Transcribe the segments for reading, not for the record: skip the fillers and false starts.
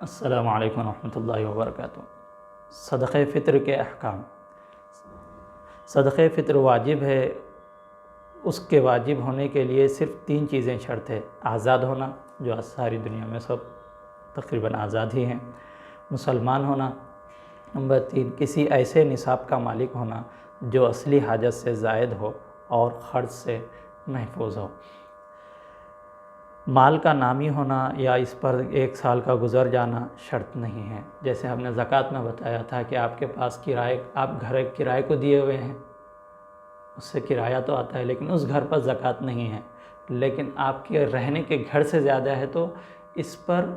السلام علیکم ورحمۃ اللہ وبرکاتہ۔ صدقہ فطر کے احکام۔ صدقہ فطر واجب ہے، اس کے واجب ہونے کے لیے صرف 3 چیزیں شرط ہے۔ آزاد ہونا، جو ساری دنیا میں سب تقریباً آزاد ہی ہیں۔ مسلمان ہونا۔ نمبر 3، کسی ایسے نصاب کا مالک ہونا جو اصلی حاجت سے زائد ہو اور خرچ سے محفوظ ہو۔ مال کا نامی ہونا یا اس پر 1 سال کا گزر جانا شرط نہیں ہے۔ جیسے ہم نے زکوٰۃ میں بتایا تھا کہ آپ کے پاس آپ گھر کرائے کو دیے ہوئے ہیں، اس سے کرایہ تو آتا ہے لیکن اس گھر پر زکوٰۃ نہیں ہے، لیکن آپ کے رہنے کے گھر سے زیادہ ہے تو اس پر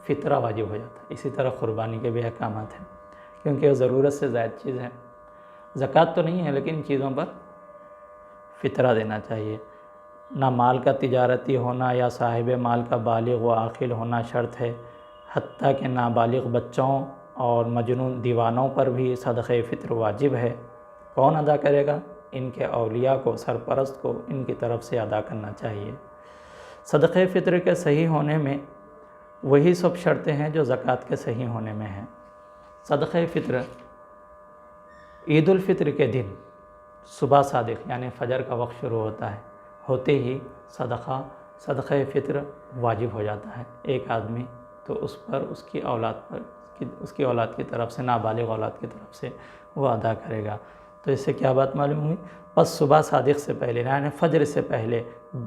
فطرہ واجب ہو جاتا ہے۔ اسی طرح قربانی کے بھی احکامات ہیں، کیونکہ وہ ضرورت سے زائد چیز ہے۔ زکوٰۃ تو نہیں ہے لیکن ان چیزوں پر فطرہ دینا چاہیے۔ نہ مال کا تجارتی ہونا یا صاحب مال کا بالغ و عاقل ہونا شرط ہے، حتیٰ کہ نابالغ بچوں اور مجنون دیوانوں پر بھی صدقہ فطر واجب ہے۔ کون ادا کرے گا؟ ان کے اولیاء کو، سرپرست کو ان کی طرف سے ادا کرنا چاہیے۔ صدقہ فطر کے صحیح ہونے میں وہی سب شرطیں ہیں جو زکوٰۃ کے صحیح ہونے میں ہیں۔ صدقہ فطر عید الفطر کے دن صبح صادق یعنی فجر کا وقت شروع ہوتے ہی صدقہ فطر واجب ہو جاتا ہے۔ ایک آدمی تو اس پر اس کی اولاد کی طرف سے، نابالغ اولاد کی طرف سے وہ ادا کرے گا۔ تو اس سے کیا بات معلوم ہوئی؟ پس صبح صادق سے پہلے یعنی فجر سے پہلے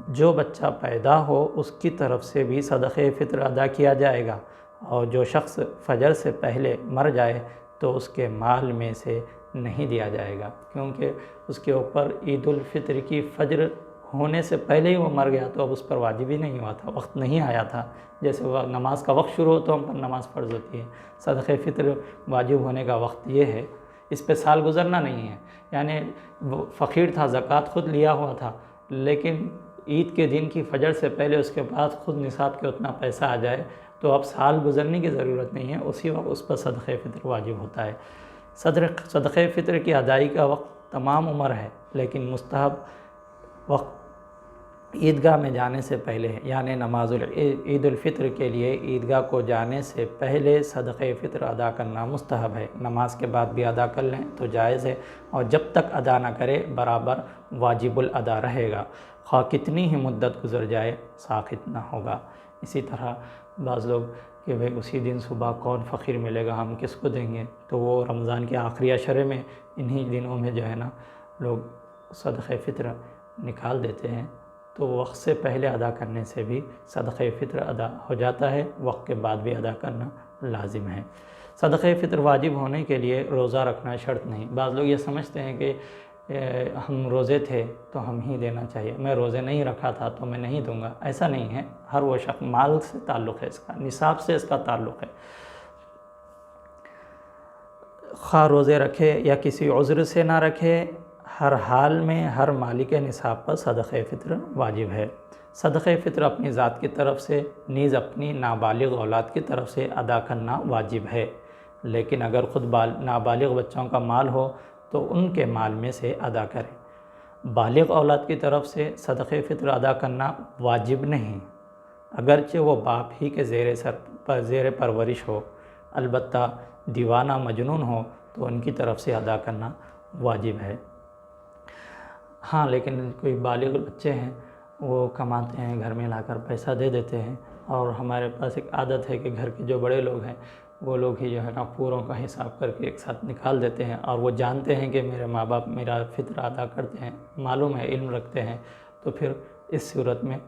جو بچہ پیدا ہو اس کی طرف سے بھی صدقہ فطر ادا کیا جائے گا، اور جو شخص فجر سے پہلے مر جائے تو اس کے مال میں سے نہیں دیا جائے گا، کیونکہ اس کے اوپر عید الفطر کی فجر ہونے سے پہلے ہی وہ مر گیا تو اب اس پر واجب ہی نہیں ہوا تھا، وقت نہیں آیا تھا۔ جیسے وہ نماز کا وقت شروع ہو تو ہم پر نماز فرض ہوتی ہے، صدقہ فطر واجب ہونے کا وقت یہ ہے، اس پہ سال گزرنا نہیں ہے۔ یعنی وہ فقیر تھا، زکوٰۃ خود لیا ہوا تھا، لیکن عید کے دن کی فجر سے پہلے اس کے پاس خود نصاب کے اتنا پیسہ آ جائے تو اب سال گزرنے کی ضرورت نہیں ہے، اسی وقت اس پر صدقہ فطر واجب ہوتا ہے۔ صدقہ فطر کی ادائیگی کا وقت تمام عمر ہے، لیکن مستحب وقت عیدگاہ میں جانے سے پہلے ہے، یعنی عید الفطر کے لیے عیدگاہ کو جانے سے پہلے صدقہ فطر ادا کرنا مستحب ہے۔ نماز کے بعد بھی ادا کر لیں تو جائز ہے، اور جب تک ادا نہ کرے برابر واجب الادا رہے گا، خواہ کتنی ہی مدت گزر جائے ساقط نہ ہوگا۔ اسی طرح بعض لوگ کہ بھئی اسی دن صبح کون فقیر ملے گا، ہم کس کو دیں گے، تو وہ رمضان کے آخری عشرے میں انہی دنوں میں جو ہے نا لوگ صدقہ فطر نکال دیتے ہیں، تو وقت سے پہلے ادا کرنے سے بھی صدقہ فطر ادا ہو جاتا ہے، وقت کے بعد بھی ادا کرنا لازم ہے۔ صدقہ فطر واجب ہونے کے لیے روزہ رکھنا شرط نہیں۔ بعض لوگ یہ سمجھتے ہیں کہ ہم روزے تھے تو ہم ہی دینا چاہیے، میں روزے نہیں رکھا تھا تو میں نہیں دوں گا، ایسا نہیں ہے۔ ہر وہ شخص، مال سے تعلق ہے اس کا، نصاب سے اس کا تعلق ہے، خواہ روزے رکھے یا کسی عذر سے نہ رکھے، ہر حال میں ہر مالک نصاب پر صدقہ فطر واجب ہے۔ صدقہ فطر اپنی ذات کی طرف سے نیز اپنی نابالغ اولاد کی طرف سے ادا کرنا واجب ہے، لیکن اگر خود نابالغ بچوں کا مال ہو تو ان کے مال میں سے ادا کریں۔ بالغ اولاد کی طرف سے صدقہ فطر ادا کرنا واجب نہیں، اگرچہ وہ باپ ہی کے زیر پرورش ہو، البتہ دیوانہ مجنون ہو تو ان کی طرف سے ادا کرنا واجب ہے۔ ہاں، لیکن کوئی بالغ بچے ہیں وہ کماتے ہیں، گھر میں لا کر پیسہ دے دیتے ہیں، اور ہمارے پاس ایک عادت ہے کہ گھر کے جو بڑے لوگ ہیں وہ لوگ ہی جو ہے نا پوروں کا حساب کر کے ایک ساتھ نکال دیتے ہیں، اور وہ جانتے ہیں کہ میرے ماں باپ میرا فطر ادا کرتے ہیں، معلوم ہے، علم رکھتے ہیں، تو پھر اس صورت میں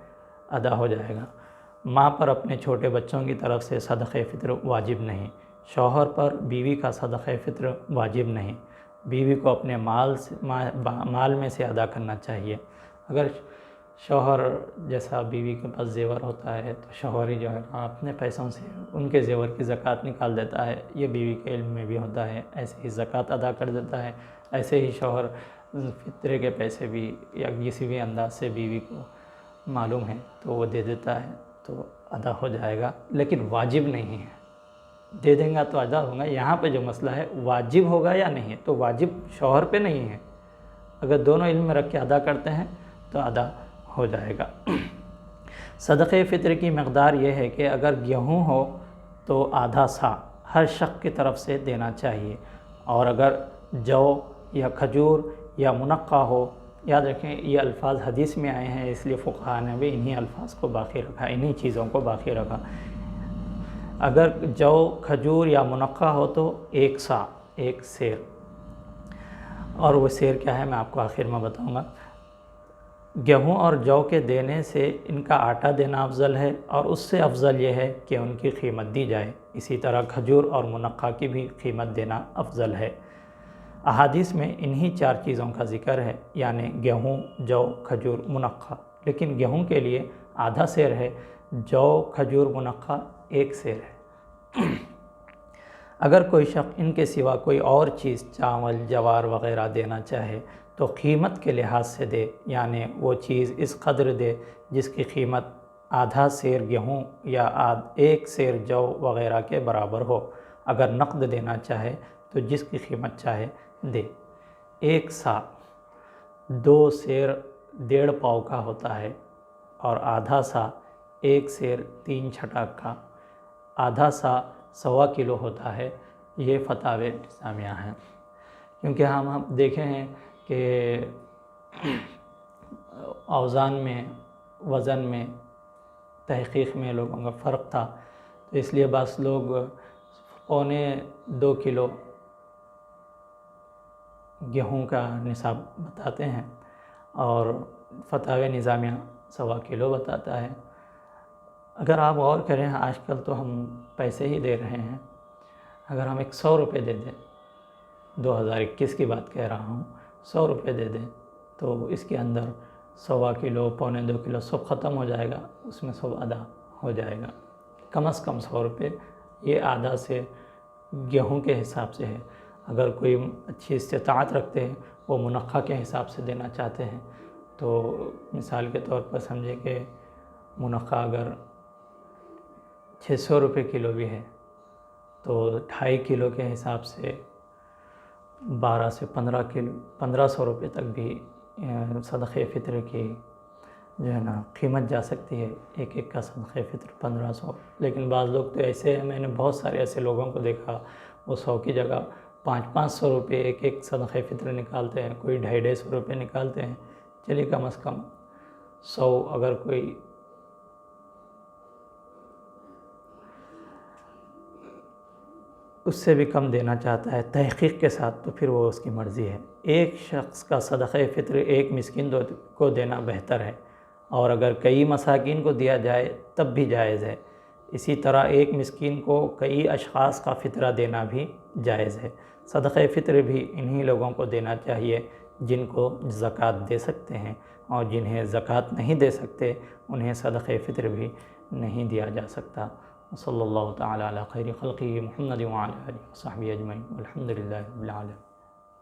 ادا ہو جائے گا۔ ماں پر اپنے چھوٹے بچوں کی طرف سے صدقہ فطر واجب نہیں۔ شوہر پر بیوی کا صدقہ فطر واجب نہیں، بیوی کو اپنے مال میں سے ادا کرنا چاہیے۔ اگر شوہر جیسا بیوی کے پاس زیور ہوتا ہے تو شوہر ہی جو ہے اپنے پیسوں سے ان کے زیور کی زکوٰۃ نکال دیتا ہے، یہ بیوی کے علم میں بھی ہوتا ہے، ایسے ہی زکوٰۃ ادا کر دیتا ہے۔ ایسے ہی شوہر فطرے کے پیسے بھی یا کسی بھی انداز سے بیوی کو معلوم ہے تو وہ دے دیتا ہے تو ادا ہو جائے گا، لیکن واجب نہیں ہے۔ دے دیں گا تو ادا ہوگا۔ یہاں پہ جو مسئلہ ہے واجب ہوگا یا نہیں، تو واجب شوہر پہ نہیں ہے، اگر دونوں علم میں رکھ کے ادا کرتے ہیں تو ادا ہو جائے گا۔ صدقہ فطر کی مقدار یہ ہے کہ اگر گیہوں ہو تو آدھا سا ہر شخص کی طرف سے دینا چاہیے۔ اور اگر جو یا کھجور یا منقع ہو، یاد رکھیں یہ الفاظ حدیث میں آئے ہیں، اس لیے فقہاء نے بھی انہی الفاظ کو باقی رکھا، انہی چیزوں کو باقی رکھا۔ اگر جو کھجور یا منقع ہو تو 1 سا، 1 سیر۔ اور وہ سیر کیا ہے میں آپ کو آخر میں بتاؤں گا۔ گیہوں اور جو کے دینے سے ان کا آٹا دینا افضل ہے، اور اس سے افضل یہ ہے کہ ان کی قیمت دی جائے۔ اسی طرح کھجور اور منقع کی بھی قیمت دینا افضل ہے۔ احادیث میں انہی 4 چیزوں کا ذکر ہے، یعنی گیہوں، جو، کھجور، منقع۔ لیکن گیہوں کے لیے آدھا سیر ہے، جو، کھجور، منقع 1 سیر ہے۔ اگر کوئی شخص ان کے سوا کوئی اور چیز، چاول، جوار وغیرہ دینا چاہے تو قیمت کے لحاظ سے دے، یعنی وہ چیز اس قدر دے جس کی قیمت آدھا سیر گیہوں یا 1 سیر جو وغیرہ کے برابر ہو۔ اگر نقد دینا چاہے تو جس کی قیمت چاہے دے۔ 1 سا 2 سیر 1.5 پاؤ کا ہوتا ہے، اور آدھا سا 1 سیر 3 چھٹاک کا، آدھا سا 1.25 کلو ہوتا ہے۔ یہ فتاوی نظامیہ ہیں۔ کیونکہ ہم دیکھے ہیں کہ اوزان میں، وزن میں، تحقیق میں لوگوں کا فرق تھا، تو اس لیے بعض لوگ 1.25 کلو گیہوں کا نصاب بتاتے ہیں، اور فتاوی نظامیہ 1.25 کلو بتاتا ہے۔ اگر آپ غور کریں، آج کل تو ہم پیسے ہی دے رہے ہیں۔ اگر ہم 100 روپے دے دیں، 2021 کی بات کہہ رہا ہوں، 100 روپے دے دیں تو اس کے اندر 1.25 کلو، 1.25 کلو سب ختم ہو جائے گا، اس میں سب ادا ہو جائے گا۔ کم از کم 100 روپے، یہ آدھا سے گیہوں کے حساب سے ہے۔ اگر کوئی اچھی استطاعت رکھتے ہیں، وہ منقع کے حساب سے دینا چاہتے ہیں، تو مثال کے طور پر سمجھے کہ منقع اگر 600 روپے کلو بھی ہے تو 2.5 کلو کے حساب سے 12 سے 15 کلو، 1500 روپے تک بھی صدقہ فطر کی جو ہے نا قیمت جا سکتی ہے۔ ایک کا صدقہ فطر 1500۔ لیکن بعض لوگ تو ایسے ہیں، میں نے بہت سارے ایسے لوگوں کو دیکھا، وہ 100 کی جگہ 500 روپے ایک صدقہ فطر نکالتے ہیں، کوئی 250 روپے نکالتے ہیں۔ چلیے کم از کم 100، اگر کوئی اس سے بھی کم دینا چاہتا ہے تحقیق کے ساتھ، تو پھر وہ اس کی مرضی ہے۔ ایک شخص کا صدقہ فطر ایک مسکین کو دینا بہتر ہے، اور اگر کئی مساکین کو دیا جائے تب بھی جائز ہے۔ اسی طرح ایک مسکین کو کئی اشخاص کا فطرہ دینا بھی جائز ہے۔ صدقہ فطر بھی انہی لوگوں کو دینا چاہیے جن کو زکوٰۃ دے سکتے ہیں، اور جنہیں زکوٰۃ نہیں دے سکتے انہیں صدقہ فطر بھی نہیں دیا جا سکتا۔ صلی اللہ تعالی علی خیر خلقہ محمد وعلی آلہ وصحبہ اجمعین، والحمد للہ رب العالمین۔